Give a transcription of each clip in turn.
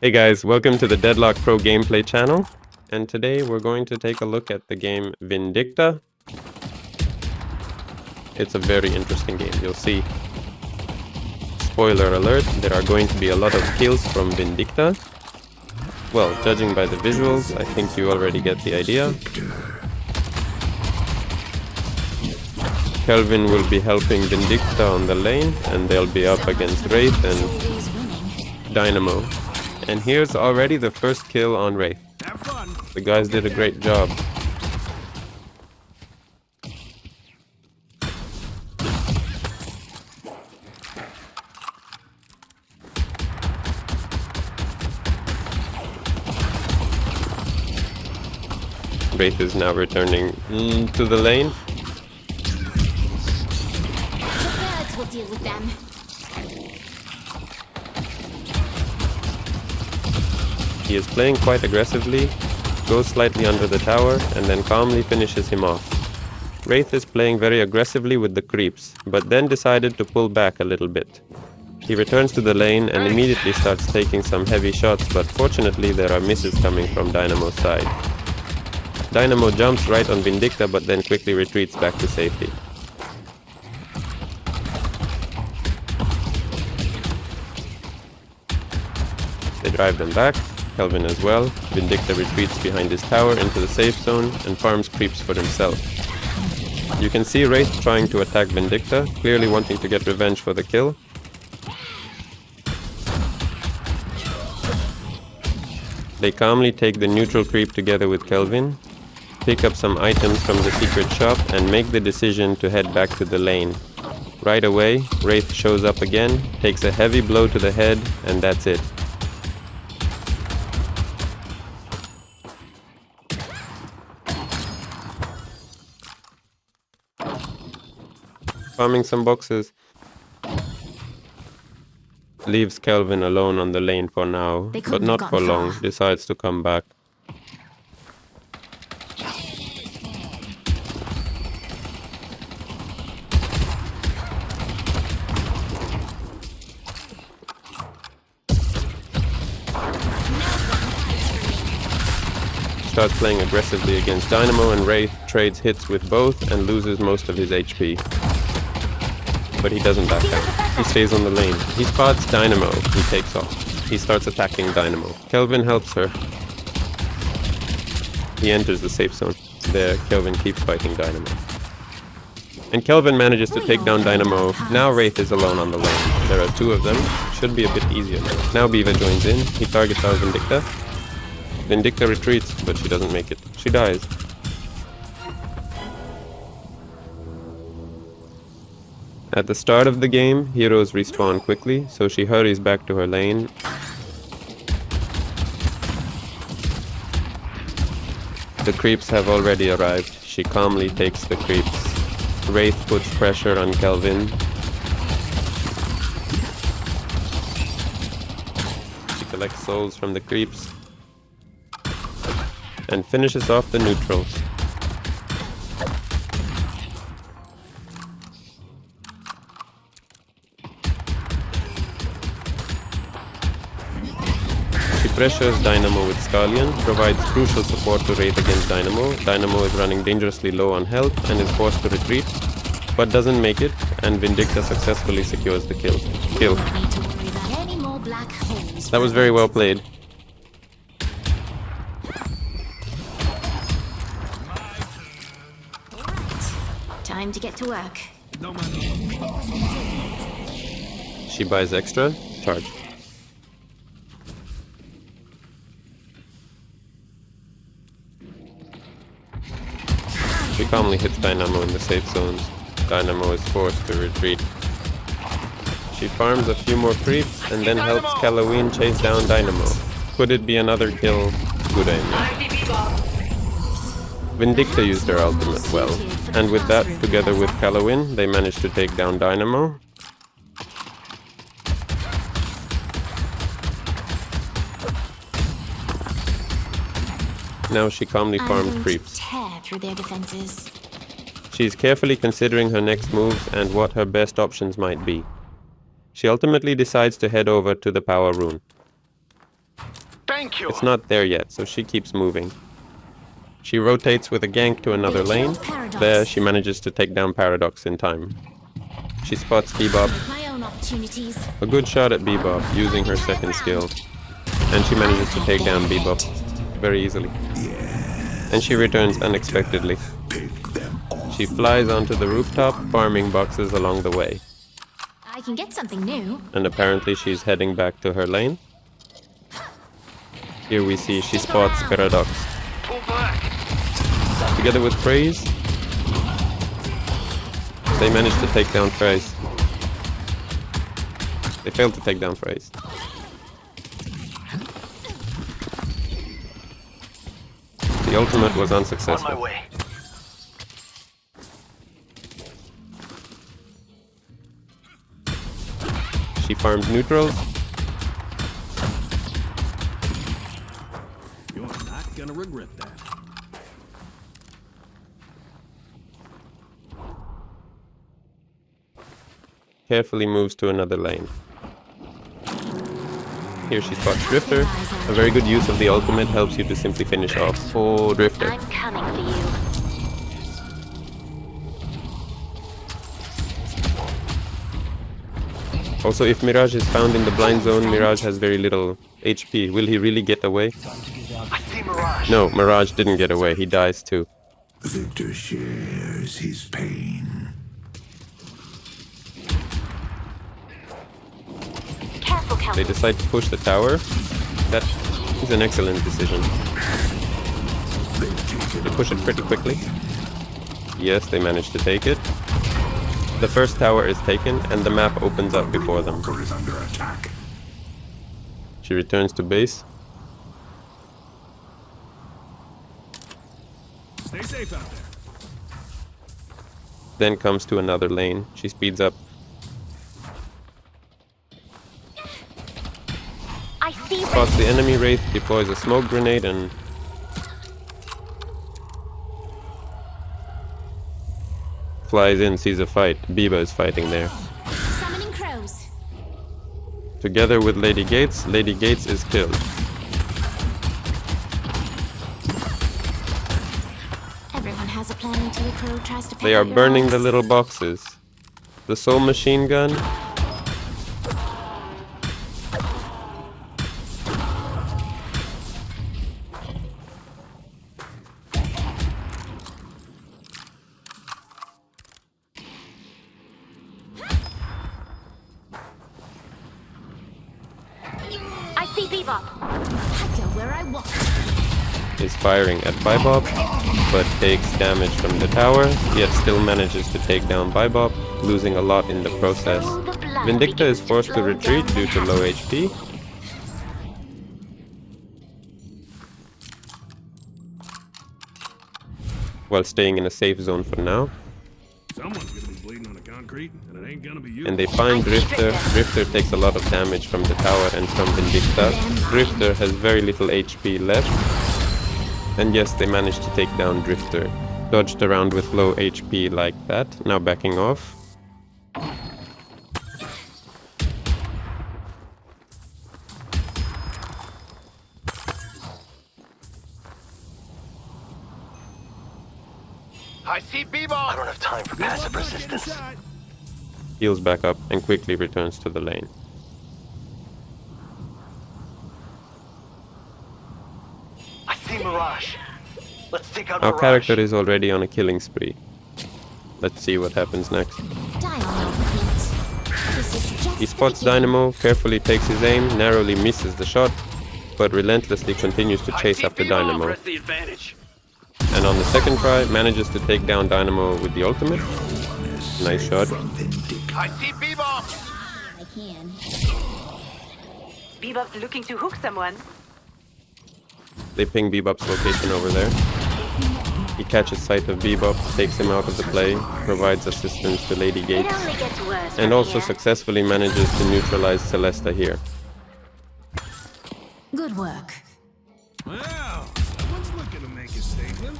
Hey guys, welcome to the Deadlock Pro Gameplay channel. And today we're going to take a look at the game Vindicta. It's a very interesting game, you'll see. Spoiler alert, there are going to be a lot of kills from Vindicta. Well, judging by the visuals, I think you already get the idea. Kelvin will be helping Vindicta on the lane, and they'll be up against Wraith and Dynamo. And here's already the first kill on Wraith. The guys did a great job. Wraith is now returning to the lane. We'll deal with them. He is playing quite aggressively, goes slightly under the tower, and then calmly finishes him off. Wraith is playing very aggressively with the creeps, but then decided to pull back a little bit. He returns to the lane and immediately starts taking some heavy shots, but fortunately there are misses coming from Dynamo's side. Dynamo jumps right on Vindicta, but then quickly retreats back to safety. They drive them back, Kelvin as well. Vindicta retreats behind his tower into the safe zone and farms creeps for himself. You can see Wraith trying to attack Vindicta, clearly wanting to get revenge for the kill. They calmly take the neutral creep together with Kelvin, pick up some items from the secret shop and make the decision to head back to the lane. Right away, Wraith shows up again, takes a heavy blow to the head, and that's it. Farming some boxes. Leaves Kelvin alone on the lane for now, but not for long, decides to come back. Starts playing aggressively against Dynamo, and Wraith trades hits with both and loses most of his HP. But he doesn't back out. He stays on the lane. He spots Dynamo. He takes off. He starts attacking Dynamo. Kelvin helps her. He enters the safe zone. There, Kelvin keeps fighting Dynamo. And Kelvin manages to take down Dynamo. Now Wraith is alone on the lane. There are two of them. Should be a bit easier now. Now Biva joins in. He targets our Vindicta. Vindicta retreats, but she doesn't make it. She dies. At the start of the game, heroes respawn quickly, so she hurries back to her lane. The creeps have already arrived. She calmly takes the creeps. Wraith puts pressure on Kelvin. She collects souls from the creeps and finishes off the neutrals. She pressures Dynamo with Stallion, provides crucial support to Wraith against Dynamo. Dynamo is running dangerously low on health and is forced to retreat, but doesn't make it, and Vindicta successfully secures the kill. That was very well played. Time to get to work. She buys extra, charge. She calmly hits Dynamo in the safe zones. Dynamo is forced to retreat. She farms a few more creeps and then helps Halloween chase down Dynamo. Could it be another kill? Good aim. Vindicta used her ultimate well, and with that, together with Halloween, they managed to take down Dynamo. Now she calmly farmed creeps. Tear through their defenses. She is carefully considering her next moves and what her best options might be. She ultimately decides to head over to the power rune. Thank you. It's not there yet, so she keeps moving. She rotates with a gank to another They lane. killed Paradox. There, she manages to take down Paradox in time. She spots Bebop. With my own opportunities. A good shot at Bebop, using her second skill. And she manages to take down Bebop very easily. And she returns unexpectedly. She flies onto the rooftop, farming boxes along the way. I can get something new. And apparently she's heading back to her lane. Here we see she spots Paradox. Pull back. Together with Praise, they managed to take down Praise. They failed to take down Praise. The ultimate was On my unsuccessful. way. She farmed neutrals. You're not gonna regret that. Carefully moves to another lane. Here she spots Drifter. A very good use of the ultimate helps you to simply finish off. Oh, Drifter. I'm coming for you. Also, if Mirage is found in the blind zone, Mirage has very little HP. Will he really get away? I see Mirage. No, Mirage didn't get away. He dies too. Victor shares his pain. Careful, They Kelly. decide to push the tower. That is an excellent decision. They push it pretty quickly. Yes, they managed to take it. The first tower is taken, and the map opens up before them. Bunker is under attack. She returns to base. Stay safe out there. Then comes to another lane. She speeds up. I see Spots the enemy Wraith, deploys a smoke grenade, and flies in, sees a fight. Biba is fighting there. summoning crows. Together with Lady Gates is killed. Everyone has a plan until a crow tries to peck They are at your burning eyes. the little boxes. The soul machine gun. I see Bebop. I go where I want. Is firing at Bebop, but takes damage from the tower, yet still manages to take down Bebop, losing a lot in the process. Vindicta is forced to retreat due to low HP. While staying in a safe zone for now. Someone's gonna be bleeding on the concrete, and it ain't gonna be you. And they find Drifter. Drifter takes a lot of damage from the tower and from Vindicta. Drifter has very little HP left. And yes, they managed to take down Drifter. Dodged around with low HP like that, now backing off. I see Bebop. I don't have time for passive Get resistance. inside. Heals back up and quickly returns to the lane. I see Mirage. Let's take out Our Mirage. character is already on a killing spree. Let's see what happens next. Die on your feet. This is just He the spots beginning. Dynamo, carefully takes his aim, narrowly misses the shot, but relentlessly continues to I chase see after Bebop. Dynamo. Press the advantage. And on the second try, manages to take down Dynamo with the ultimate. Nice shot. I see Bebop. I can. Bebop's looking to hook someone. They ping Bebop's location over there. He catches sight of Bebop, takes him out of the play, provides assistance to Lady It Gates, only gets worse and from also here. successfully manages to neutralize Celesta here. Good work. Well, someone's looking to make a statement.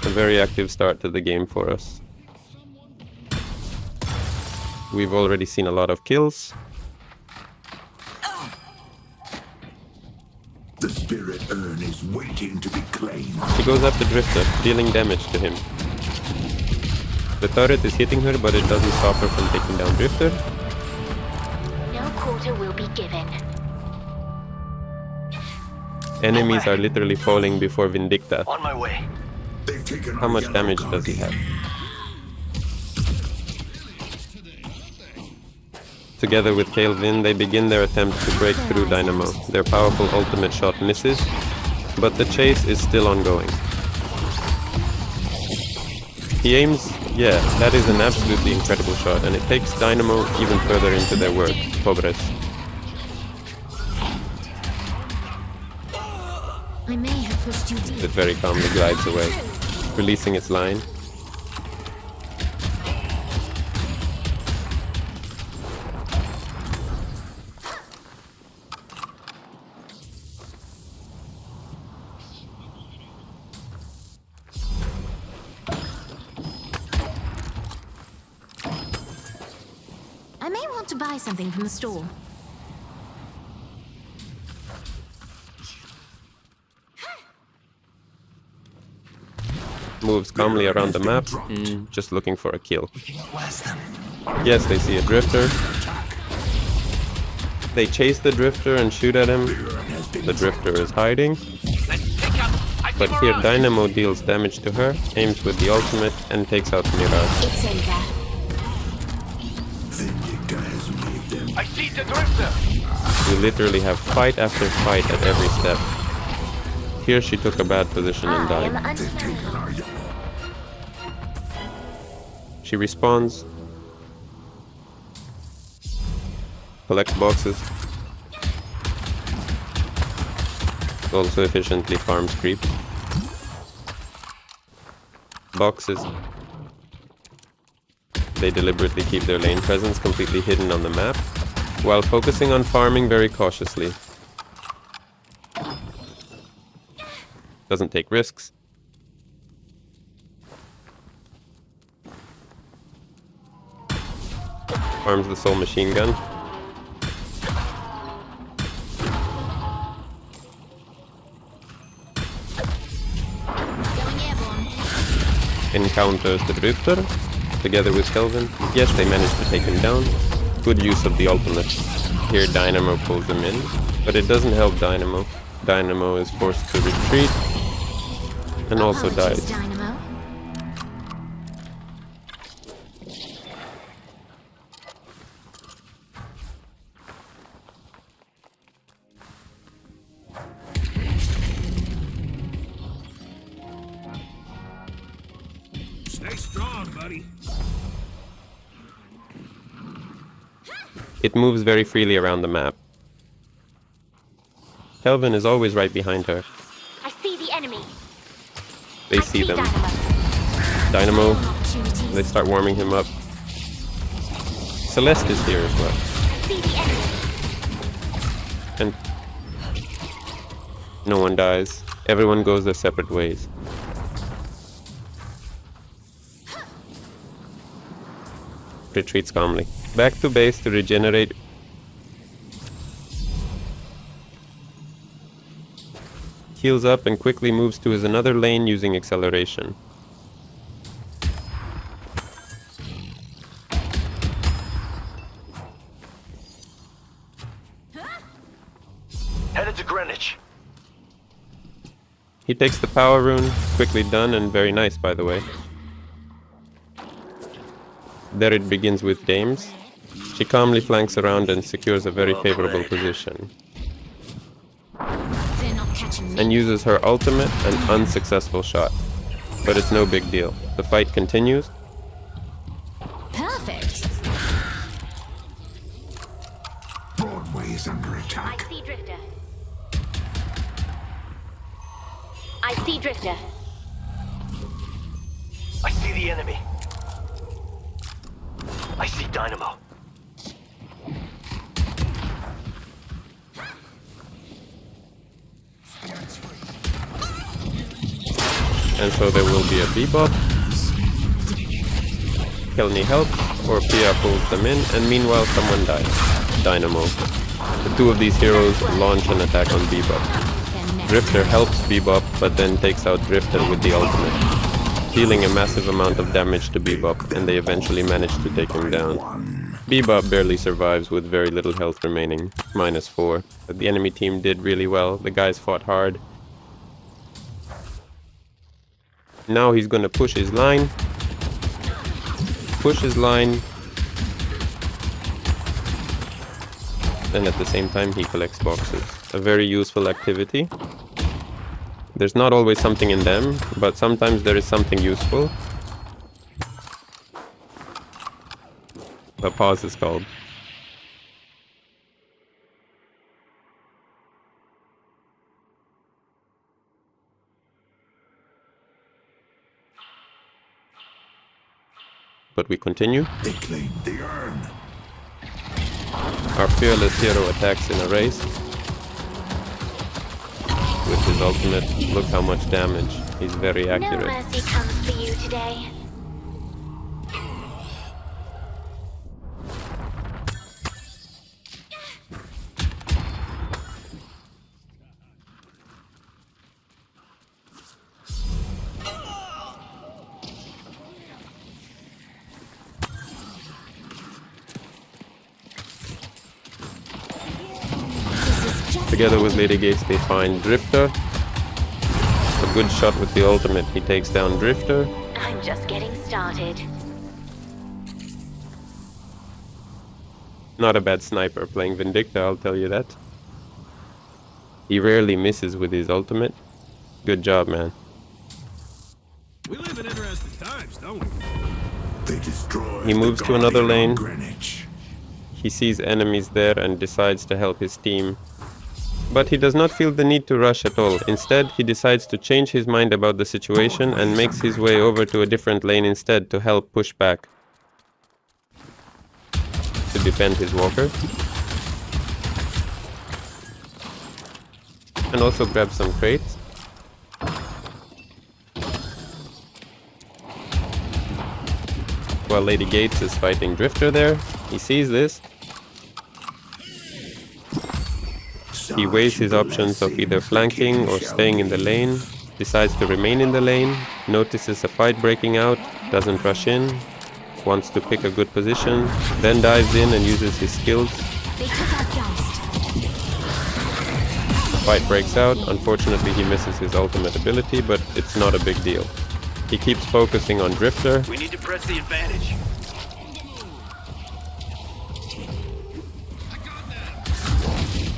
A very active start to the game for us. We've already seen a lot of kills. The spirit urn is waiting to be claimed. She goes up the drifter, dealing damage to him. The turret is hitting her, but it doesn't stop her from taking down Drifter. No quarter will be given. Enemies are literally falling before Vindicta. On my way. They've taken How our much yellow damage does he guardian. have? Together with Kael'Vin, they begin their attempt to break through Dynamo. Their powerful ultimate shot misses, but the chase is still ongoing. He aims, yeah, that is an absolutely incredible shot, and it takes Dynamo even further into their work. Pobres. I may have pushed you deep. It very calmly glides away, releasing its line. I may want to buy something from the store. Moves calmly around the map, just looking for a kill. Yes, they see a Drifter. They chase the Drifter and shoot at him. The Drifter is hiding. But here Dynamo deals damage to her, aims with the ultimate, and takes out Mirage. It's over. Vindicta has made them. I see the drifter. We literally have fight after fight at every step. Here she took a bad position and I am died. They've taken unfamiliar. our yellow. She respawns. Collects boxes. Also efficiently farms creeps. Boxes. They deliberately keep their lane presence completely hidden on the map, while focusing on farming very cautiously. Doesn't take risks. Farms the soul machine gun. Going airborne. Encounters the Drifter, together with Kelvin. Yes, they managed to take him down. Good use of the ultimate. Here Dynamo pulls him in, but it doesn't help Dynamo. Dynamo is forced to retreat, and also Apologies, dies. Dynamo. Stay strong, buddy. It moves very freely around the map. Kelvin is always right behind her. I see the enemy. They I see them. Dynamo. Dynamo, Opportunities. they start warming him up. Celeste is here as well. I see the enemy. And no one dies. Everyone goes their separate ways. Retreats calmly. Back to base to regenerate. Heals up and quickly moves to his another lane using acceleration. Headed to Greenwich. He takes the power rune, quickly done and very nice by the way. There it begins with Dames. She calmly flanks around and secures a very favorable position. They're not catching me. And uses her ultimate and unsuccessful shot. But it's no big deal. The fight continues. Perfect. Broadway is under I attack. see Drifter. I see Drifter. I see the enemy. I see Dynamo. And so there will be a bebop. Kelny help. or Pia pulls them in, and meanwhile someone dies. Dynamo. The two of these heroes launch an attack on Bebop. Drifter helps Bebop, but then takes out Drifter with the ultimate, dealing a massive amount of damage to Bebop, and they eventually manage to take him down. Bebop barely survives with very little health remaining, -4, but the enemy team did really well. The guys fought hard. Now he's gonna push his line. And at the same time he collects boxes. A very useful activity. There's not always something in them, but sometimes there is something useful. A pause is called. But we continue. They claim the urn. Our fearless hero attacks in a race. With his ultimate, look how much damage. He's very No accurate. mercy comes for you today. Together with Lady Gates, they find Drifter. A good shot with the ultimate. He takes down Drifter. I'm just getting started. Not a bad sniper playing Vindicta, I'll tell you that. He rarely misses with his ultimate. Good job, man. We live in interesting times, don't we? They destroy. He moves to another lane. Greenwich. He sees enemies there and decides to help his team. But he does not feel the need to rush at all. Instead, he decides to change his mind about the situation and makes his way over to a different lane instead to help push back. To defend his walker. And also grab some crates. While Lady Gates is fighting Drifter there, he sees this. He weighs his options of either flanking or staying in the lane, decides to remain in the lane, notices a fight breaking out, doesn't rush in, wants to pick a good position, then dives in and uses his skills. They took out Geist. The fight breaks out. Unfortunately, he misses his ultimate ability, but it's not a big deal. He keeps focusing on Drifter. We need to press the advantage.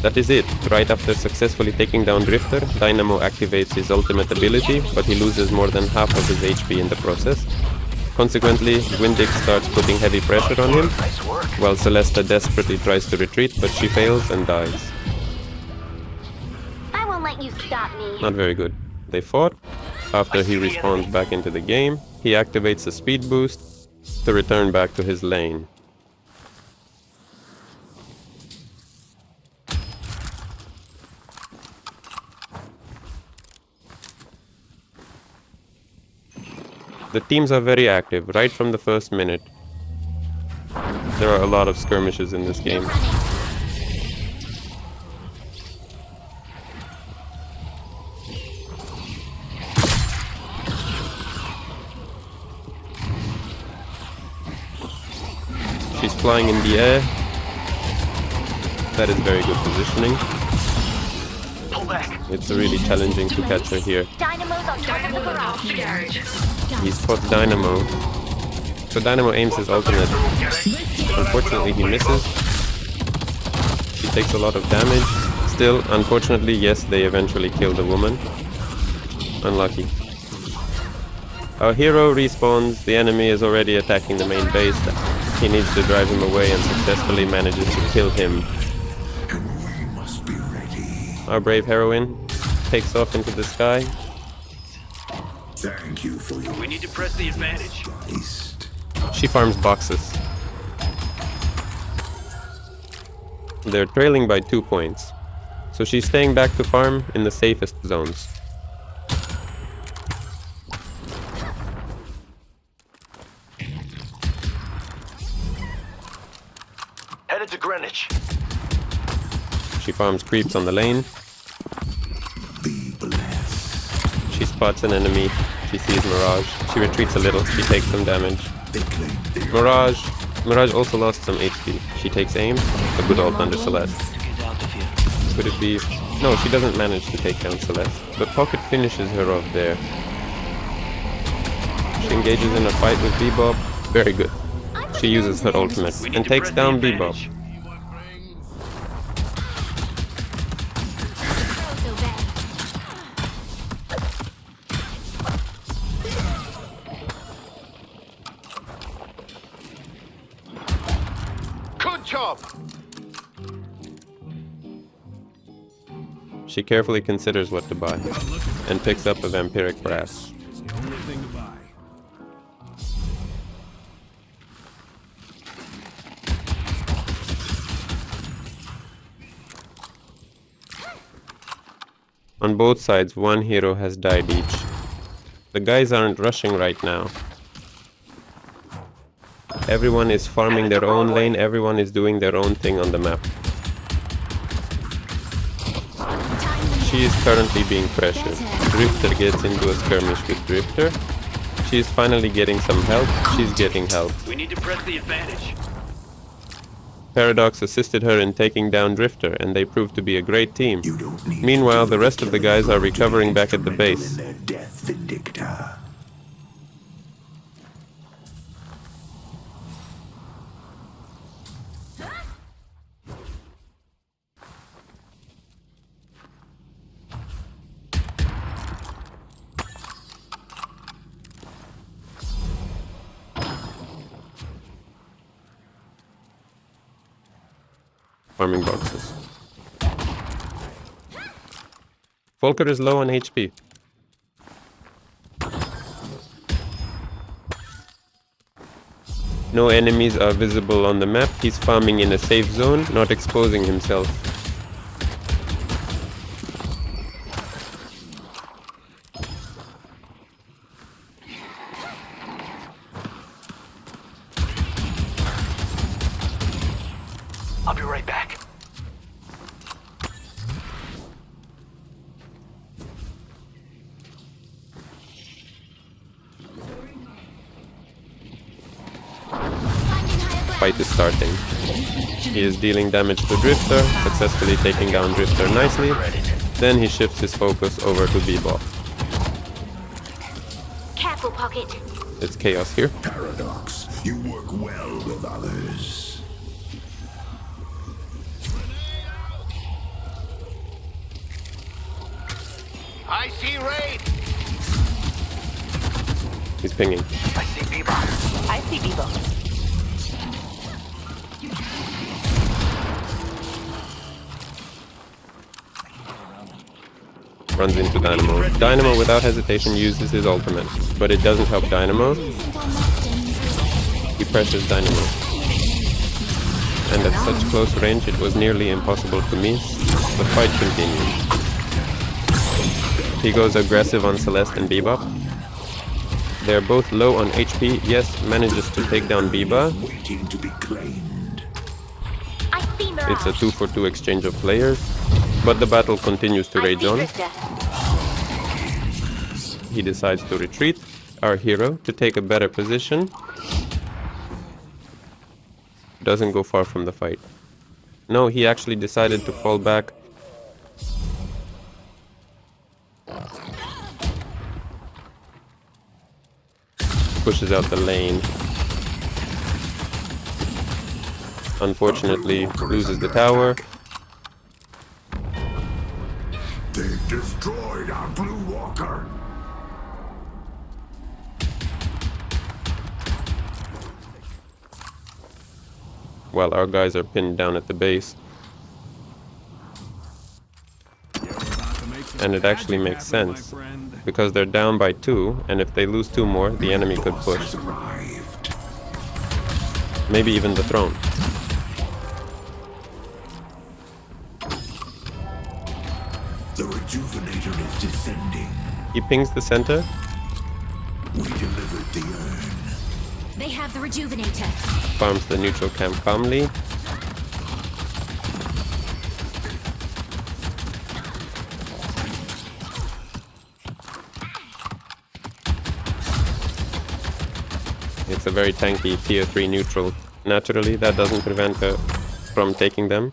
That is it. Right after successfully taking down Drifter, Dynamo activates his ultimate ability, but he loses more than half of his HP in the process. Consequently, Vindicta starts putting heavy pressure on him, Nice work. while Celesta desperately tries to retreat, but she fails and dies. I won't let you stop me. Not very good. They fought. After he respawns back into the game, he activates a speed boost to return back to his lane. The teams are very active right from the first minute. There are a lot of skirmishes in this game. She's flying in the air. That is very good positioning. Pull back. It's really challenging to catch her here. Dynamo's on top of the garage. He spots Dynamo. So Dynamo aims his ultimate. Unfortunately, he misses. She takes a lot of damage. Still, unfortunately, yes, they eventually kill the woman. Unlucky. Our hero respawns. The enemy is already attacking the main base. He needs to drive him away and successfully manages to kill him. And we must be ready. Our brave heroine takes off into the sky. Thank you for your We need to press the advantage. haste. She farms boxes. They're trailing by 2 points. So she's staying back to farm in the safest zones. headed to Greenwich. She farms creeps on the lane. Be blessed. She spots an enemy. She sees Mirage. She retreats a little. She takes some damage. They claim they are. Mirage also lost some HP. She takes aim. A good ult under Celeste. Get out of here. Could it be... No, she doesn't manage to take down Celeste. But Pocket finishes her off there. She engages in a fight with Bebop. Very good. She uses her ultimate We need and to takes press the down Bebop. advantage. So bad. Good job. She carefully considers what to buy and picks up a vampiric brass. It's the only thing to buy. On both sides, one hero has died each. The guys aren't rushing right now. Everyone is farming their own lane, everyone is doing their own thing on the map. She is currently being pressured. Drifter gets into a skirmish with Drifter. She is finally getting some help. She's getting help. We need to press the advantage. Paradox assisted her in taking down Drifter, and they proved to be a great team. You don't need Meanwhile, the rest of the guys are recovering back at the base. in their death Vindicta. Farming boxes. Volker is low on HP. No enemies are visible on the map. He's farming in a safe zone, not exposing himself. I'll be right back. Fight is starting. He is dealing damage to Drifter, successfully taking down Drifter nicely. Then he shifts his focus over to Bebop. Careful, Pocket. It's chaos here. Paradox, you work well with others. I see Raid. He's pinging. I see Bebop. I see Bebo. Runs into Dynamo. Dynamo without hesitation uses his ultimate, but it doesn't help Dynamo. He presses Dynamo. And at such close range it was nearly impossible to miss. The fight continues. He goes aggressive on Celeste and Bebop. They're both low on HP. Yes, manages to take down Beba. Waiting to be claimed. I see Mirage. It's a 2-for-2 exchange of players, but the battle continues to I rage see on. Drifter. He decides to retreat, our hero, to take a better position. Doesn't go far from the fight. No, he actually decided to fall back. Pushes out the lane. Unfortunately, loses the tower. They've destroyed our Blue Walker. While our guys are pinned down at the base. And it actually makes sense, because they're down by 2, and if they lose 2 more, the enemy could Boss push. has arrived. Maybe even the throne. The Rejuvenator is descending. He pings the center. We delivered the urn. They have the Rejuvenator. Farms the neutral camp calmly. It's a very tanky tier 3 neutral. Naturally, that doesn't prevent her from taking them.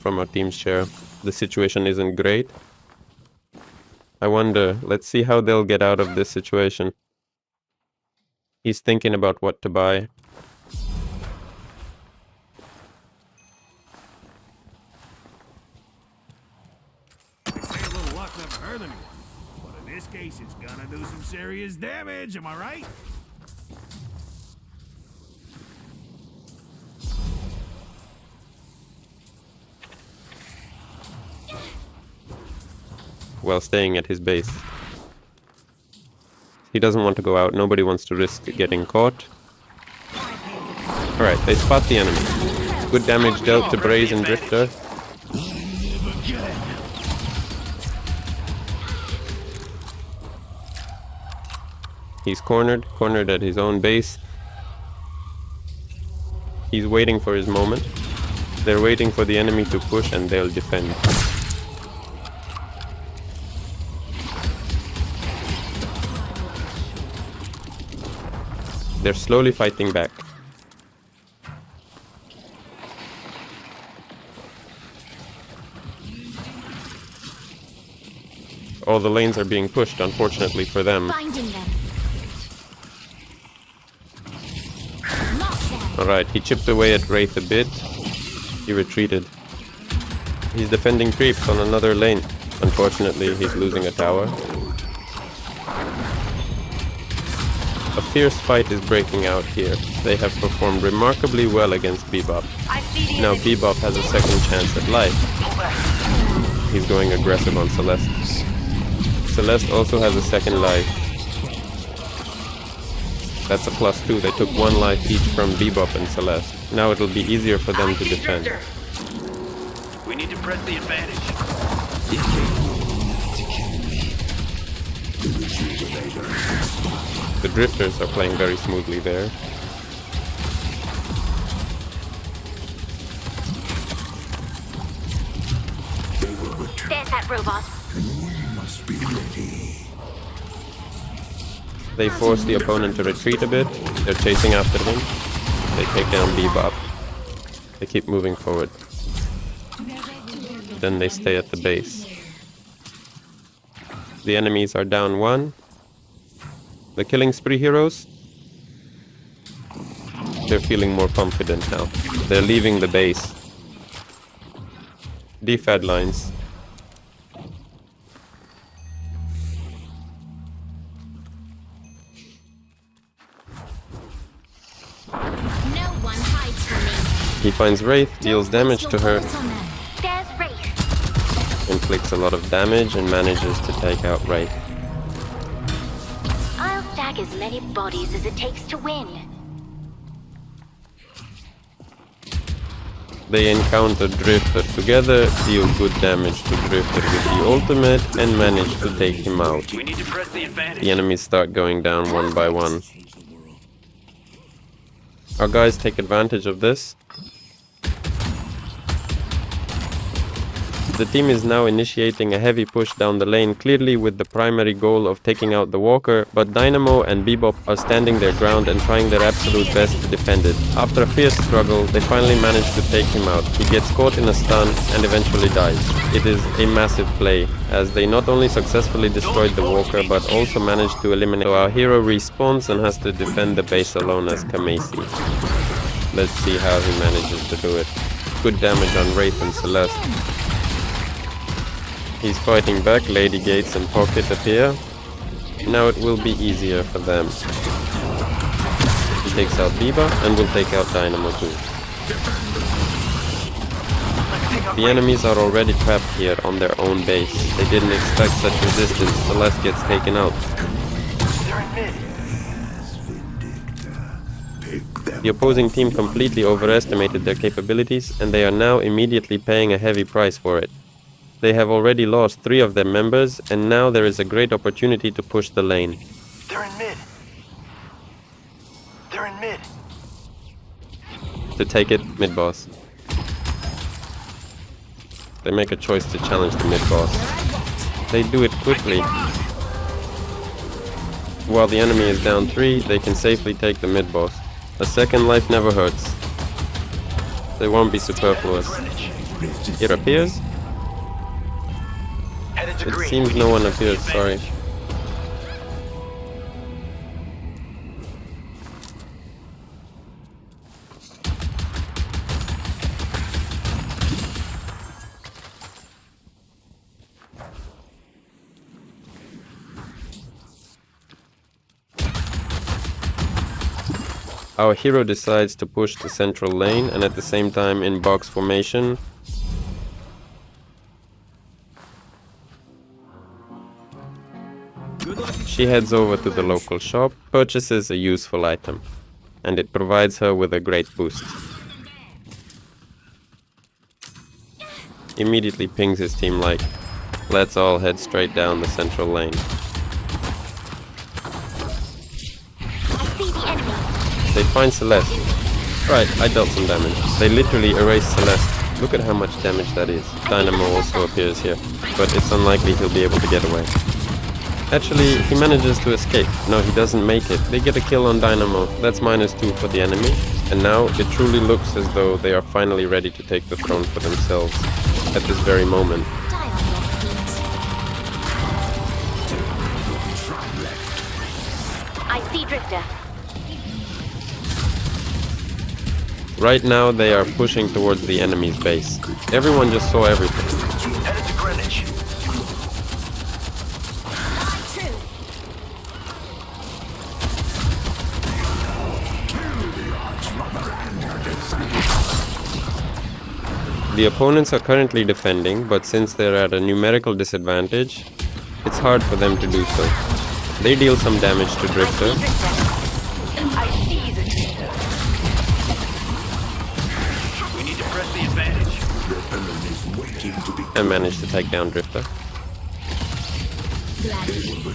From our team's share, the situation isn't great. I wonder, let's see how they'll get out of this situation. He's thinking about what to buy. They say a little luck never hurt anyone. But in this case, it's gonna do some serious damage, am I right? While staying at his base. He doesn't want to go out. Nobody wants to risk getting caught. Alright, they spot the enemy. Good damage dealt to Braze and Drifter. He's cornered at his own base. He's waiting for his moment. They're waiting for the enemy to push and they'll defend. They're slowly fighting back. All the lanes are being pushed, unfortunately for them. Finding them. Alright, he chipped away at Wraith a bit. He retreated. He's defending creeps on another lane. Unfortunately, he's losing a tower. A fierce fight is breaking out here. They have performed remarkably well against Bebop. Now Bebop has a second chance at life. He's going aggressive on Celeste. Celeste also has a second life. That's a +2. They took 1 life each from Bebop and Celeste. Now it'll be easier for them to defend. We need to press the advantage. The Drifters are playing very smoothly there. There's that robot. Must be ready. They force the opponent to retreat a bit. They're chasing after him. They take down Bebop. They keep moving forward. Then they stay at the base. The enemies are down 1. The killing spree heroes, they're feeling more confident now. They're leaving the base. Defad lines. No one hides from me. He finds Wraith, deals damage to her, There's Wraith. inflicts a lot of damage and manages to take out Wraith. I'll stack as many bodies as it takes to win. They encounter Drifter together, deal good damage to Drifter with the ultimate, and manage to take him out. We need to press the advantage. The enemies start going down 1 by 1. Our guys take advantage of this. The team is now initiating a heavy push down the lane, clearly with the primary goal of taking out the Walker, but Dynamo and Bebop are standing their ground and trying their absolute best to defend it. After a fierce struggle, they finally manage to take him out. He gets caught in a stun and eventually dies. It is a massive play, as they not only successfully destroyed the Walker, but also managed to eliminate. So our hero respawns and has to defend the base alone as Kamesi. Let's see how he manages to do it. Good damage on Wraith and Celeste. He's fighting back, Lady Gates and Pocket appear. Now it will be easier for them. He takes out Biba and will take out Dynamo too. The enemies are already trapped here on their own base. They didn't expect such resistance. Celeste gets taken out. The opposing team completely overestimated their capabilities and they are now immediately paying a heavy price for it. They have already lost 3 of their members, and now there is a great opportunity to push the lane. They're in mid. They're in mid. To take it, mid-boss. They make a choice to challenge the mid-boss. they do it quickly. While the enemy is down 3, they can safely take the mid-boss. A second life never hurts. They won't be superfluous. It appears? Headed to It green. seems no one appears, sorry. Our hero decides to push the central lane and at the same time in box formation. She heads over to the local shop, purchases a useful item, and it provides her with a great boost. Immediately pings his team like, let's all head straight down the central lane. I see the enemy. They find Celeste. Right, I dealt some damage. They literally erase Celeste. Look at how much damage that is. Dynamo also appears here, but it's unlikely he'll be able to get away. Actually, he manages to escape. No, he doesn't make it. They get a kill on Dynamo. That's -2 for the enemy. And now it truly looks as though they are finally ready to take the throne for themselves at this very moment. Die on your feet. I see Drifter. Right now they are pushing towards the enemy's base. Everyone just saw everything. Headed to Greenwich. True. The opponents are currently defending, but since they're at a numerical disadvantage, it's hard for them to do so. They deal some damage to Drifter. I see the Drifter. We need to press the advantage. Your villain is waiting to be And manage to take down Drifter.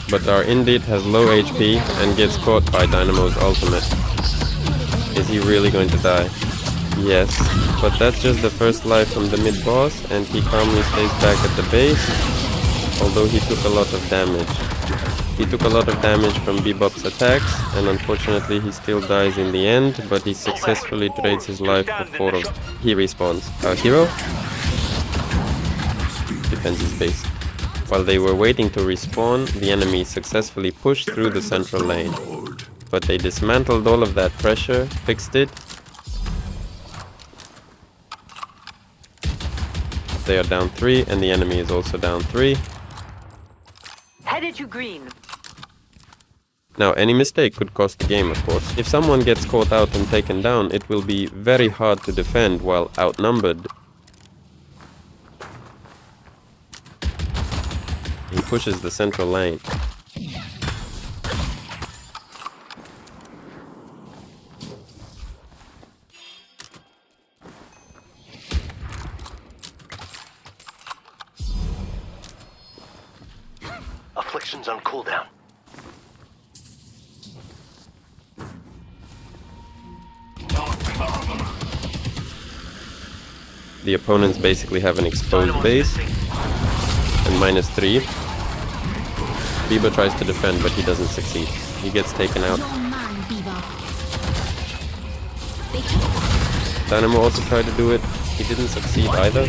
But our Indit has low HP and gets caught by Dynamo's ultimate. Is he really going to die? Yes, but that's just the first life from the mid-boss and he calmly stays back at the base, although he took a lot of damage. He took a lot of damage from Bebop's attacks and unfortunately he still dies in the end, but he successfully trades his life for 4 of... He respawns. Our hero defends his base. While they were waiting to respawn, the enemy successfully pushed through the central lane. But they dismantled all of that pressure, fixed it. They are down 3 and the enemy is also down 3. Headed to green. Now any mistake could cost the game, of course. If someone gets caught out and taken down, it will be very hard to defend while outnumbered. He pushes the central lane. Afflictions on cooldown. The opponents basically have an exposed base and -3. Biba tries to defend, but he doesn't succeed. He gets taken out. Your man, Bebop. Dynamo also tried to do it. He didn't succeed either.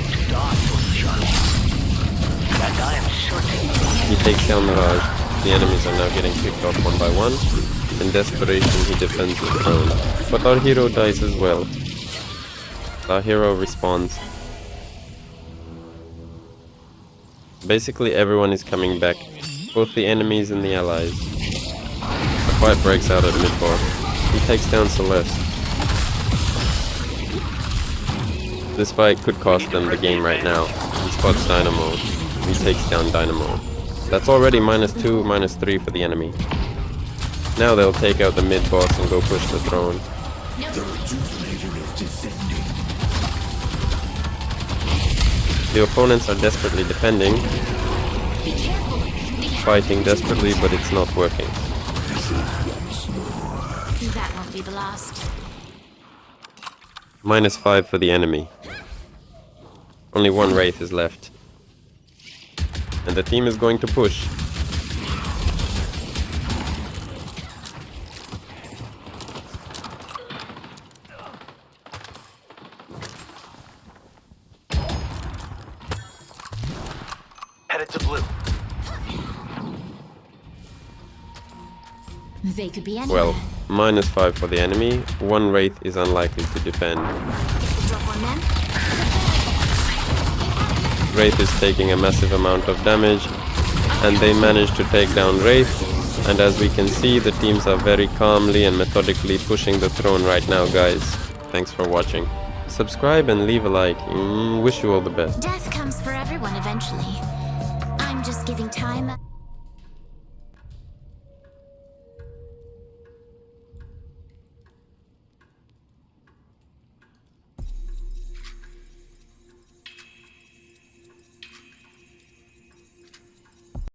That guy I'm shorting. He takes down Mirage. The enemies are now getting picked off one by one. In desperation, he defends the throne. But our hero dies as well. Our hero responds. Basically, everyone is coming back. Both the enemies and the allies. A fight breaks out at mid-boss. He takes down Celeste. This fight could cost them the game right now. He spots Dynamo. He takes down Dynamo. That's already -2, -3 for the enemy. Now they'll take out the mid-boss and go push the throne. The opponents are desperately defending. Fighting desperately, but it's not working. That won't be the last. -5 for the enemy. Only one Wraith is left. and the team is going to push. Headed to blue. They could be anywhere. Well, -5 for the enemy. One Wraith is unlikely to defend. Drop on them. Wraith is taking a massive amount of damage, and they manage to take down Wraith. And as we can see, the teams are very calmly and methodically pushing the throne right now, guys. Thanks for watching. Subscribe and leave a like. Wish you all the best. Death comes for everyone eventually. I'm just giving time.